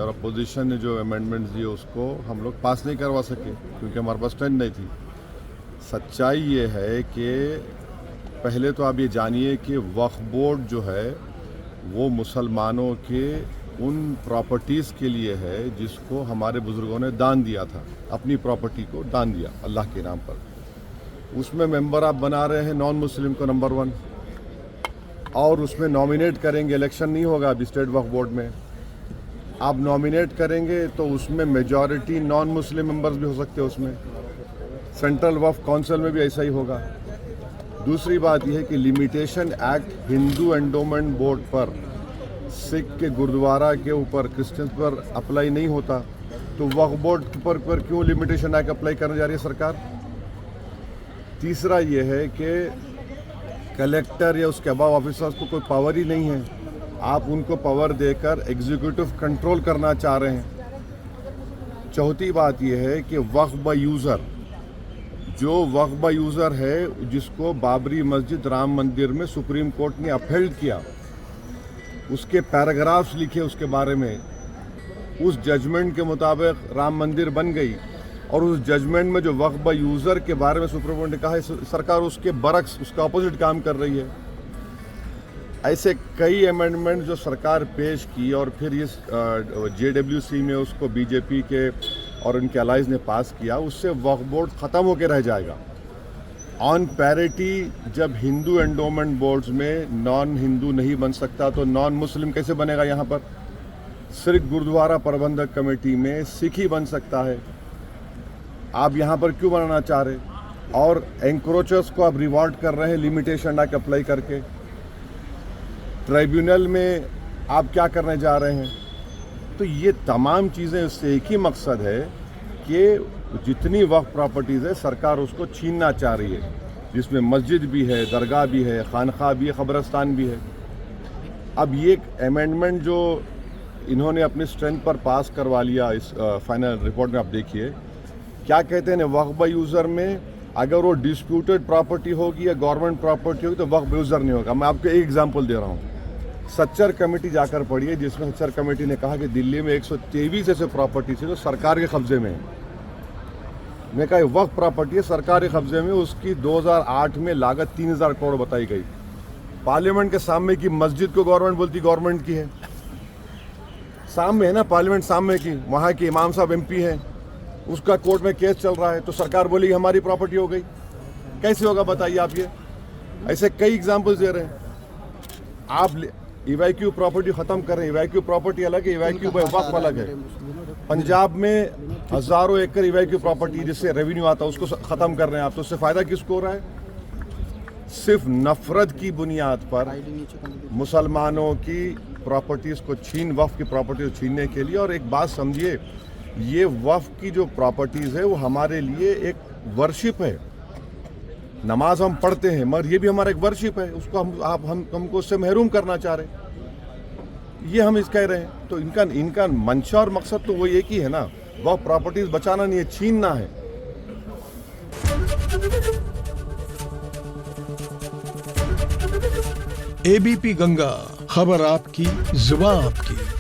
और अपोजिशन ने जो अमेंडमेंट्स दिए उसको हम लोग पास नहीं करवा सके क्योंकि हमारे पास स्ट्रेंथ नहीं थी। सच्चाई ये है कि पहले तो आप ये जानिए कि वक्फ बोर्ड जो है वो मुसलमानों के उन प्रॉपर्टीज़ के लिए है जिसको हमारे बुज़ुर्गों ने दान दिया था, अपनी प्रॉपर्टी को दान दिया अल्लाह के नाम पर। उसमें मेंबर आप बना रहे हैं नॉन मुस्लिम को नंबर 1, और उसमें नॉमिनेट करेंगे, इलेक्शन नहीं होगा अभी स्टेट वक्फ बोर्ड में। आप नॉमिनेट करेंगे तो उसमें मेजॉरिटी नॉन मुस्लिम मेंबर्स भी हो सकते हैं उसमें। सेंट्रल वक्फ काउंसिल में भी ऐसा ही होगा। दूसरी बात यह है कि limitation act Hindu endowment board पर, सिख के गुरुद्वारा के ऊपर, क्रिश्चियंस पर अप्लाई नहीं होता, तो वक्फ बोर्ड पर क्यों लिमिटेशन एक्ट अप्लाई करने जा रही है सरकार? तीसरा ये है कि कलेक्टर या उसके अबाव ऑफिसर्स को कोई पावर ही नहीं है, आप उनको पावर देकर एग्जीक्यूटिव कंट्रोल करना चाह रहे हैं। चौथी बात यह है कि वक्फ बाय यूज़र, जो वक्फ बाय यूज़र है जिसको बाबरी मस्जिद राम मंदिर में सुप्रीम कोर्ट ने अपहेल्ड किया, उसके पैराग्राफ्स लिखे उसके बारे में, उस जजमेंट के मुताबिक राम मंदिर बन गई, और उस जजमेंट में जो वक्फ बाय यूज़र के बारे में सुप्रीम कोर्ट ने कहा है सरकार उसके बरक्स, उसका अपोजिट काम कर रही है। ऐसे कई अमेंडमेंट जो सरकार पेश की और फिर इस JWC में उसको बीजेपी के और उनके अलाइज ने पास किया, उससे वक्फ बोर्ड ख़त्म होकर रह जाएगा। ऑन पैरिटी जब हिंदू एंडोमेंट बोर्ड्स में नॉन हिंदू नहीं बन सकता तो नॉन मुस्लिम कैसे बनेगा? यहाँ पर सिर्फ गुरुद्वारा प्रबंधक कमेटी में सिख ही बन सकता है। आप यहाँ पर क्यों बनाना चाह रहे? और एंक्रोचर्स को आप रिवॉर्ड कर रहे हैं लिमिटेशन एक्ट अप्लाई करके। ट्राइब्यूनल में आप क्या करने जा रहे हैं? तो ये तमाम चीज़ें, उससे एक ही मकसद है कि जितनी वक्फ प्रॉपर्टीज़ है सरकार उसको छीनना चाह रही है, जिसमें मस्जिद भी है, दरगाह भी है, खानखा भी है, कब्रस्तान भी है। अब ये अमेंडमेंट जो इन्होंने अपनी स्ट्रेंथ पर पास करवा लिया, इस फाइनल रिपोर्ट में आप देखिए क्या कहते हैं, वक्फ बाय यूज़र में अगर वो डिस्प्यूटेड प्रॉपर्टी होगी या गवर्नमेंट प्रॉपर्टी होगी तो वक्फ बाय यूज़र नहीं होगा। मैं आपको एक एग्जांपल दे रहा हूँ, सच्चर कमेटी जाकर पढ़िए, जिसमें सच्चर कमेटी ने कहा कि दिल्ली में 123 ऐसे प्रॉपर्टी थे जो सरकार के कब्जे में है। मैं कहा वक्फ प्रॉपर्टी है सरकार के कब्जे में, उसकी 2008 में लागत 3000 करोड़ बताई गई। पार्लियामेंट के सामने की मस्जिद को गवर्नमेंट बोलती गवर्नमेंट की है, सामने है ना पार्लियामेंट सामने की, वहाँ के इमाम साहब MP हैं, उसका कोर्ट में केस चल रहा है, तो सरकार बोली हमारी प्रॉपर्टी हो गई। कैसे होगा बताइए आप? ये ऐसे कई एग्जांपल्स दे रहे हैं। आप इवैक्यू प्रॉपर्टी ख़त्म कर रहे हैं, इवैक्यू प्रॉपर्टी अलग है, इवैक्यू बाय वक्फ अलग है। पंजाब में हज़ारों एकड़ इवैक्यू प्रॉपर्टी जिससे रेवेन्यू आता है उसको ख़त्म कर रहे हैं आप, तो उससे फ़ायदा किसको हो रहा है? सिर्फ नफरत की बुनियाद पर मुसलमानों की प्रॉपर्टीज़ को वक्फ की प्रॉपर्टी को छीनने के लिए। और एक बात समझिए, ये वक्फ की जो प्रॉपर्टीज़ है वो हमारे लिए एक वर्शिप है। नमाज हम पढ़ते हैं मगर ये भी हमारा एक वर्शिप है, उसको हमको उससे महरूम करना चाह रहे हैं, ये हम इस कह रहे हैं। तो इनका मंशा और मकसद तो वो एक ही है ना, वक्फ प्रॉपर्टीज़ बचाना नहीं है, छीनना है। ABP गंगा, खबर आपकी, जुबान आपकी।